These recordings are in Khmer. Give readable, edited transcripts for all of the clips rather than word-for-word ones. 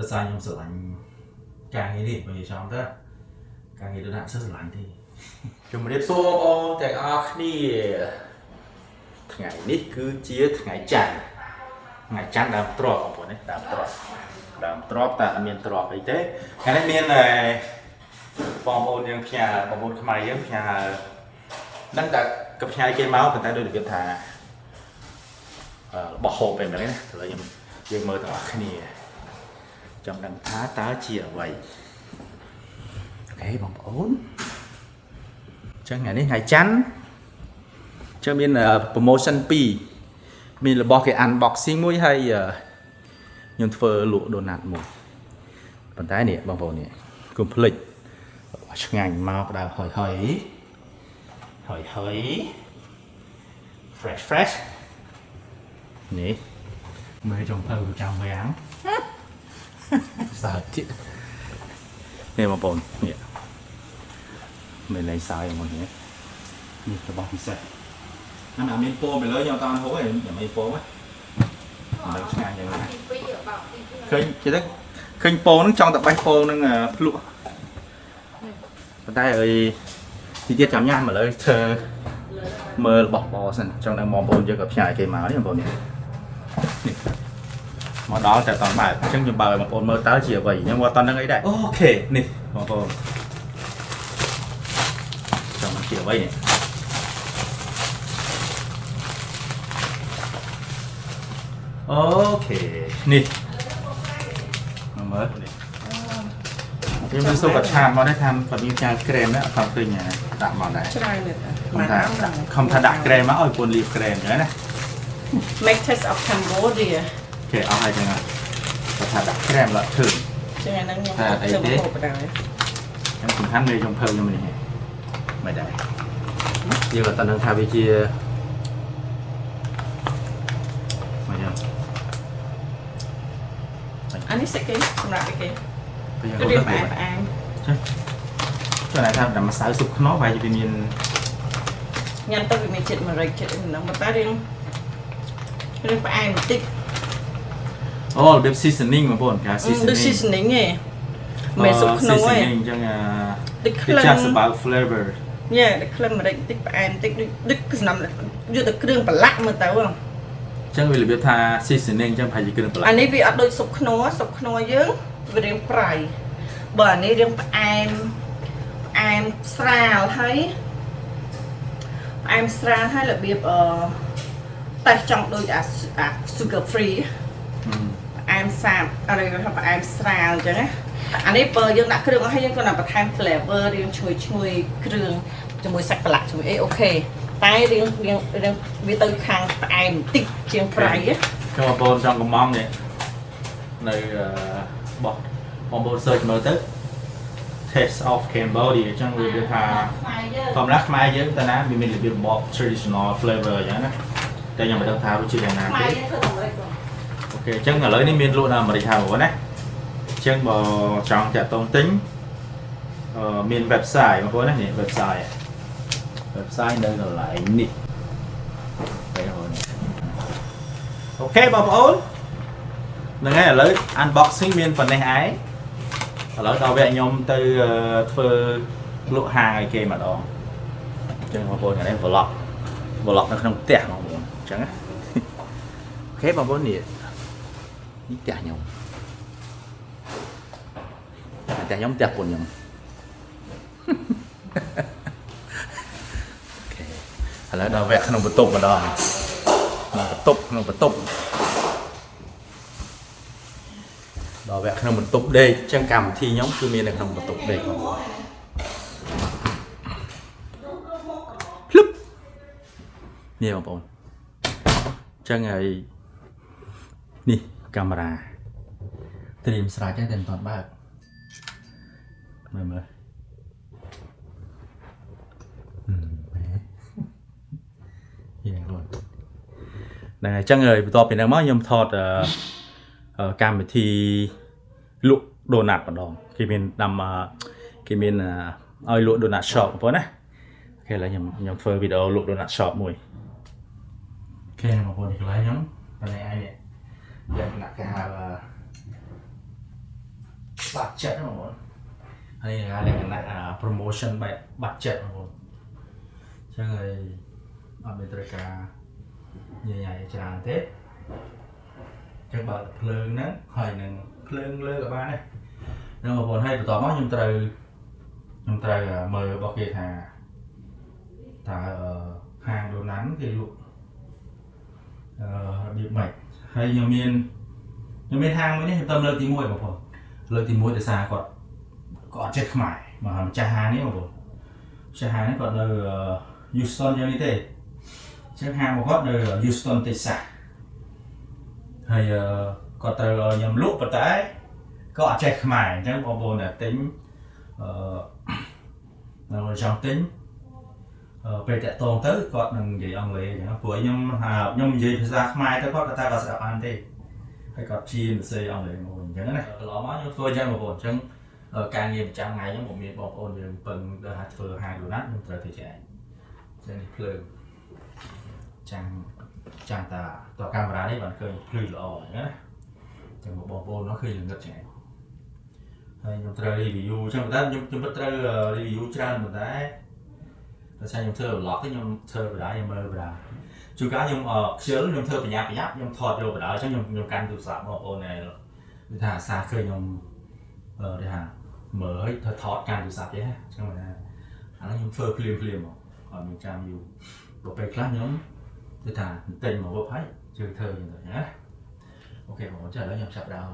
sao nhom sợ lạnh càng nghĩ đi bây giờ trong đó càng nghĩ đứa nào rất là lạnh thì chúng mình đi xô ô tại đi ngày ní cứ chia ngày chăn đàm trọ của này đàm trọ ta miền trọ ấy thế cái này miền này bom ôn yang nhà bom ôn khai yang nhà đang đặt cặp nhà cây máu người ta đưa được cái thà bỏ hộp về đấy rồiยังmơ tỏ cái này trong đằng thá tá chia vậy cái bom ôn chẳng ngàyนี้ngày chắn cho mình là promotion pi mình là bỏ cái unboxing mũi hay nhưng phơ lụa đồ nạt một bàn tay này bằng bộ này complete ngành màu đào hỏi fresh nè mấy trong thơ của trong về án sao chứ nè bằng bộ nè mình lấy sao một nhé như cái bọc xe anh nào miên po mình lấy nhau tao ăn hối thì mày po á mình ngang như này khơi chỉ thấy khơi po nó trong tập bay po nó lụa tay ơi thì tiết chấm nhang mà lấy thơ mơ bọc bò sần trong đang mò bồn cho gặp chài cây máu đấy bồn này mà đó là toàn bài chân chùm bài mà bồn mơ táo chỉ vậy nhưng mà toàn đang ấy đây ok nè mò bồn trong nó chỉ vậy này ok nè mới nhưng mà số vật chạm vào đây tham và miếng chạm kem đấy không từ nhà đặt vào đây không thay đặt kem á ôi buồn liệp kem nữa này make test of Cambodia okเอาให้จังอ่ะก็thay đặt kem là thử ใช่นั่งยังเจอโผล่ไปได้ em cùng tham người trong thơ cho mình mày đây giờ là tao đang thay với chia mày chưa อันนี้เสร็จกี่สำหรับกี่ bây giờก็ có เรียน các ไป bạn อ่าน chỗ này tham làm mà sao sụp nó vài cho mình ยันต้องมีจิตมาเลยจิตน้องมาตาเรียนไปอ่านติ๊ก oh bếp seasoning mà bọn cả ดูซีซันนิ่งไงไม่สุกน้อย seasoning จังอ่ะ ติ๊กเค it's รื่อง just about flavor เนี่ยติ๊กเครื่องมาเลยติ๊กไปอ่านติ๊กติ๊กคือน้ำเลยอยู่แต่เครื่องปลามาแต่ว่า chẳng vì là biết tha seasoning chẳng phải chỉ cần là อันนี้วิอัดโดยสุกน้อยเยอะเรียนไพรบ่อันนี้เรียนอ่านสลาให้ระเบียบแต่จังโดยsugar free อ่านสามอะไรก็ทำอ่านสลาจังนะอันนี้เปิดยังหนักเครื่องให้ยังก็นำไปทำ flavor เรียนช่วยเครื่องจะมือสักประหลาดช่วยโอเคtay riêng vì từ khang em tích chiên fry á nhưng mà bồn trong cái món này này bột bồn search mở tới taste of Cambodia trong người biết thà còn lắc mai với ta nói mình là biết bột traditional flavor vậy đó đây nhưng mà đang thao chưa là nào ok chân ở lấy đi miền luôn nào mà đi thao của đấy chân bò tròn chả tôn tính miền website mà có này website đây là lại nè ok bà ổn là nghe lấy unboxing miền phần này ái lấy đầu về nhôm từ phơ lụa hàng kia mà đó chân bà ổn cái này vlog nó không tẹt mà muốn chẳng á ok bà ổn nè ní tẹt nhôm tẹt buồn nhômแล้วเราแวะขนมประตุกมาดองขนมประตุกเราแวะขนมประตุกđây trang cầm thi nhóm cứ miền làขนมประตุกđây lúc nhiều mà bọn trang ngày nè camera tìm slide cho đèn toàn ba mới này chắc người toเป็นน้ำยมทอดการไปที่ลุโดนัทมาดองที่เป็นนำที่เป็นเอาลุโดนัทช็อปพอนะโอเคแล้วยมเฟอร์วิดีโอลุโดนัทช็อปมวยโอเคมาพอดีแล้วยมตอนนี้ไอ้เนี่ยอยากหนักแค่หา budget ហ្នឹងបងហើយលក្ខណៈ promotion បែប budget បងអញ្ចឹងហើយអត់មានត្រូវការញញ៉ៃច្រើនទេអញ្ចឹងបើកភ្លើងហ្នឹងហើយនឹងភ្លើងលើក៏បានដែរនឹងបងប្អូនហើយបន្តមកខ្ញុំត្រូវមើលរបស់គេថាតើហាងដូណាត់គេលក់របៀបម៉េចហើយខ្ញុំមានហាងមួយនេះខ្ញុំទៅលើកទី1បងប្អូនលើកទី1ដោយសារគាត់អត់ចេះខ្មែរមកម្ចាស់ហាងនេះបងប្អូនម្ចាស់ហាងនេះគាត់នៅ Houston យ៉ាងនេះទេអញ្ចឹងហាងរបស់គាត់នៅ Houston Texas ហើយគាត់ត្រូវខ្ញុំលក់ប៉ុន្តែក៏អត់ចេះខ្មែរអញ្ចឹងបងប្អូនដែលទិញចង់ទិញពេលតាក់ទងទៅគាត់នឹងនិយាយអង់គ្លេសអញ្ចឹងព្រោះខ្ញុំនិយាយភាសាខ្មែរទៅគាត់ថាគាត់ស្ដាប់បានទេហើយគាត់ព្យាយាមសរសេរអង់គ្លេសមកអញ្ចឹងណាកន្លងមកខ្ញុំធ្វើអញ្ចឹងបងប្អូនអញ្ចឹងការងារប្រចាំថ្ងៃខ្ញុំผมមានបងប្អូនយើងពឹងដល់ថាធ្វើហាងដូណាត់ខ្ញុំត្រូវធ្វើចែកអញ្ចឹងនេះភ្លើងចាំតាតកាមេរ៉ានេះបានឃើញភ្លឺល្អអញ្ចឹងណាអញ្ចឹងបងប្អូនnóឃើញលងឹតចឹងហើយខ្ញុំត្រូវ review អញ្ចឹងប៉ុន្តែខ្ញុំពិតត្រូវ review ច្រើនប៉ុន្តែដោយសារខ្ញុំធ្វើ vlog ទេខ្ញុំធ្វើបណ្ដាខ្ញុំមើលបណ្ដាជួនកាលខ្ញុំខ្ជិលខ្ញុំធ្វើបញ្ញាខ្ញុំថតយកបណ្ដាអញ្ចឹងខ្ញុំកាន់ទូរស័ព្ទបងប្អូនnàyគឺថាអាសាឃើញខ្ញុំគេថាមើលឲ្យថតកាន់ទូរស័ព្ទទេអញ្ចឹងថាអានេះខ្ញុំធ្វើភ្លាមមកអត់មានចាំយូរដល់ពេលខ្លះខ្ញុំគឺថាទិញមកវឹបហើយជឿធ្វើយ៉ាងទៅណាអូខេបងប្អូនចាឥឡូវខ្ញុំចាប់ដើម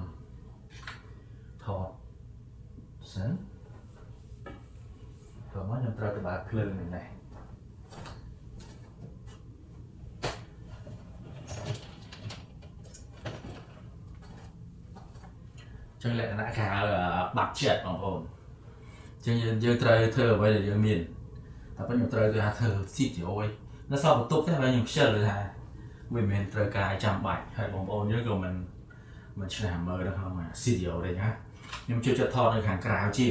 ថតសិនព្រោះមកខ្ញុំត្រូវទៅបើកភ្លើងនេះដែរចឹងលក្ខណៈគេហៅ budget បងប្អូនចឹងយើងត្រូវធ្វើអ្វីដែលយើងមានតែប៉ុន្តែខ្ញុំត្រូវទៅហៅធ្វើស៊ីទីអូយនៅសល់បន្ទប់ទេហើយខ្ញុំខ្ជិលថាវាមិនមែនត្រូវការចាំបាច់ហើយបងប្អូនយើងក៏មិនឆ្នះមើលនៅក្នុងស៊ីទីអូទេណាខ្ញុំជួយចិត្តថតនៅខាងក្រៅជា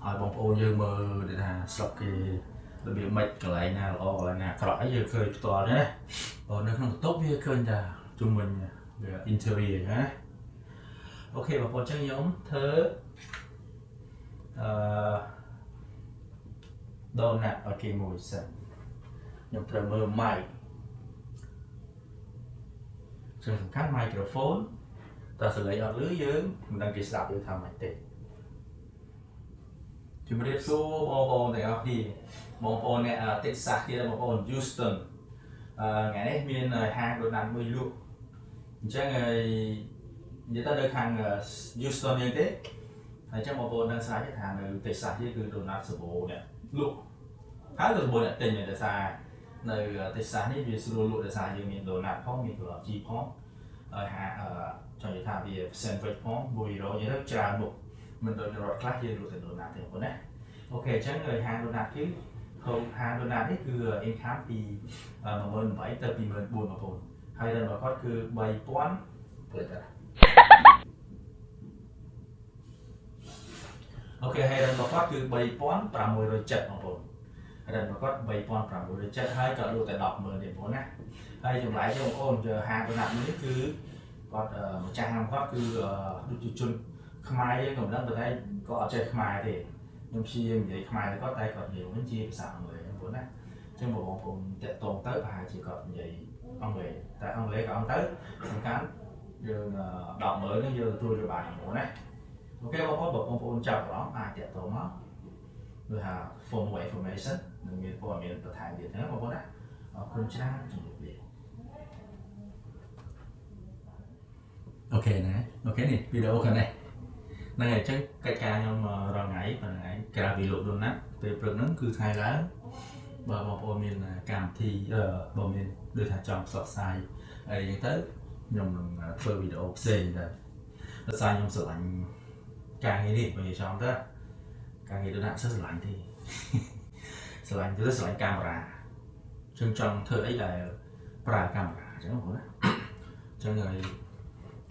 ឲ្យបងប្អូនយើងមើលដែលថាស្រុកគេរបៀបម៉េចកន្លែងណាល្អកន្លែងណាអាក្រក់អីយើងឃើញផ្ទាល់ទេណាបើនៅក្នុងបន្ទប់វាឃើញតែជុំវិញវា interior ណាអូខេបងប្អូនចឹងខ្ញុំធ្វើdonut ឲ្យគេមួយសិនខ្ញុំត្រូវមើល mic ចឹងសំខាន់ microphone តើសលេងអត់ឮយើងមិនដឹងគេស្ដាប់យើងថាម៉េចទេជំរាបសួរបងប្អូនទាំងអស់គ្នាបងប្អូនអ្នកTexasទៀតបងប្អូន Houston ថ្ងៃនេះមានហាងដូណាត់មួយលក់អញ្ចឹងហើយនិយាយទៅនៅខាង Houston យើងទេហើយចឹងបងប្អូនដឹងស្រាប់ទេថានៅ Texas យើងគឺដូណាត់សាបូអ្នកលក់ហើយក៏សាបូអ្នកទិញដែរដោយសារនៅ Texas នេះវាស្រួលលក់ដោយសារយើងមានដូណាត់ផងមានក្របជីផងហើយចង់និយាយថាវា sandwich ផង1 និយាយទៅច្រើនមុខមិនដូចរត់ខ្លះយើងលក់តែដូណាត់ទេបងប្អូនណាអូខេអញ្ចឹងហាងដូណាត់គឺហាងដូណាត់នេះគឺ income ពី 18,000 ទៅ 24,000 បងប្អូនហើយដល់គាត់គឺ 3,000 ព្រឹកអូខេហើយរបស់គាត់គឺ 3,670 បងប្អូនហើយរបស់គាត់ 3,670 ហើយក៏លក់តែ 10,000 ទេបងប្អូនណាហើយចម្លែកទេបងប្អូនហាងដូណាត់នេះគឺគាត់ម្ចាស់ហាងគាត់គឺដូចជនខ្មែរយើងក៏មិនដឹងតែក៏អត់ចេះខ្មែរទេខ្ញុំព្យាយាមនិយាយខ្មែរទៅគាត់តែគាត់និយាយវិញជាភាសាអង់គ្លេសបងប្អូនណាអញ្ចឹងបងប្អូនតាក់ទងទៅប្រហែលជាគាត់និយាយអង់គ្លេសតែអង់គ្លេសក៏អត់ទៅសំខាន់យើង 10,000 នេះយើងទទួលយកបានបងប្អូនណាអូខេបងប្អូនចាប់អារម្មណ៍អាចតាក់ទងមកដូចថា for more information នឹងមានព័ត៌មានបន្ថែមទៀតណាបងប្អូនណាអរគុណច្រើនជំរាបលាអូខេណាអូខេនេះវីដេអូខាងនេះហ្នឹងហើយអញ្ចឹងកិច្ចការខ្ញុំរាល់ថ្ងៃប៉ុន្តែក្រៅពីលក់ដូណាត់ពេលព្រឹកហ្នឹងគឺថ្ងៃឡើងបើបងប្អូនមានកម្មវិធីបើមានដូចថាចង់ផ្សព្វផ្សាយអីចឹងទៅខ្ញុំនឹងធ្វើវីដេអូផ្សេងទៅដោយសារខ្ញុំស្រឡាញ់ការងារនេះបើនិយាយចំទៅការងារដូណាត់ស្រឡាញ់ទេស្រឡាញ់កាមេរ៉ាអញ្ចឹងចង់ធ្វើអីដែលប្រើកាមេរ៉ាអញ្ចឹងបងប្អូនណាអញ្ចឹងហើយ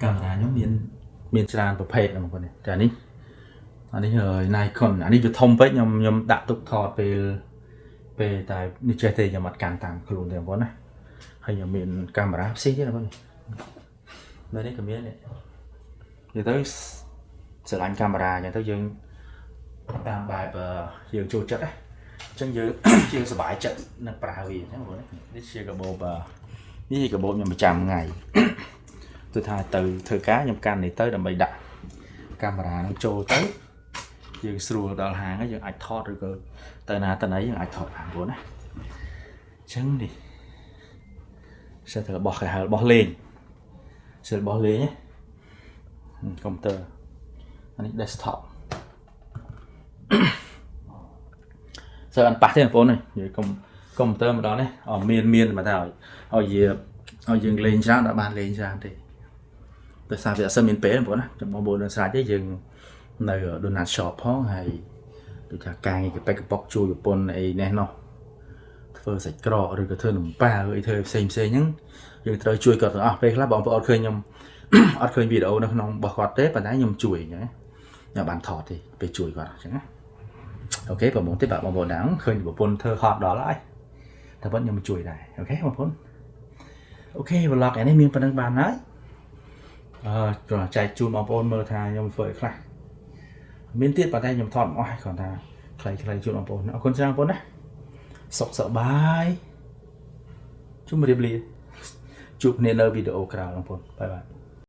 កាមេរ៉ាខ្ញុំមានច្រើនប្រភេទបងប្អូនតែនេះអានេះNikon អានេះវាធំពេកខ្ញុំដាក់ទុកថតពេលតែនេះចេះទេខ្ញុំអត់កាន់តាមខ្លួនទេបងប្អូនណាហើយខ្ញុំមានកាមេរ៉ាផ្សេងទៀតបងប្អូននៅនេះក៏មាននេះនិយាយទៅ ស្រឡាញ់កាមេរ៉ាអញ្ចឹងទៅយើងតាមបែបយើងចូលចិត្តចឹងយើងសប្បាយចិត្តនឹងប្រើវាអញ្ចឹងបងនេះជាកាបូបនេះជាកាបូបខ្ញុំប្រចាំថ្ងៃគឺថាទៅធ្វើការខ្ញុំកាន់នេះទៅដើម្បីដាក់កាមេរ៉ានឹងចូលទៅយើងស្រួលដល់ហាងហើយយើងអាចថតឬក៏ទៅណាទៅណីយើងអាចថតបានបងណាអញ្ចឹងនេះសិតរបស់គេហៅរបស់លេងសិតរបស់លេងកុំព្យូទ័រអានេះ desktop សើអត់ប៉ះទេបងប្អូននិយាយកុំព្យូទ័រម្ដងនេះមានមកថាឲ្យយើងលេងច្រើនដល់បានលេងច្រើនទេដោយសារវាអត់សូវមានពេលបងប្អូនណាចាំបងប្អូននៅស្រេចទេយើងនៅ donut shop ផងហើយដូចថាកាយកប៉ិកប៉ុកជួយប្រពន្ធអីនេះនោះធ្វើសាច់ក្រកឬក៏ធ្វើនំប៉ាវអីធ្វើផ្សេងហ្នឹងយើងត្រូវជួយគាត់ទាំងអស់ពេលខ្លះបងប្អូនអត់ឃើញខ្ញុំអត់ឃើញវីដេអូនៅក្នុងរបស់គាត់ទេប៉ុន្តែខ្ញុំជួយអញ្ចឹងខ្ញុំបានថតទេពេលជួយគាត់អញ្ចឹងណាអូខេបងប្អូនទេបាទបងប្អូនហ្នឹងឃើញប្រពន្ធធ្វើហត់ដល់ហើយតែប៉ុន្តែខ្ញុំជួយដែរអូខេបងប្អូនអូខេ vlog នេះមានប៉ុណ្្នឹងបានហើយគ្រាន់តែចែកជូនបងប្អូនមើលថាខ្ញុំធ្វើឲ្យខ្លះមានទៀតប៉ុន្តែខ្ញុំថតមិនអស់ហើយគ្រាន់តែខ្លីជូនបងប្អូនអរគុណច្រើនបងប្អូនណាសុខសប្បាយជម្រាបលាជួបគ្នានៅវីដេអូក្រោយបងប្អូនបាយបាយ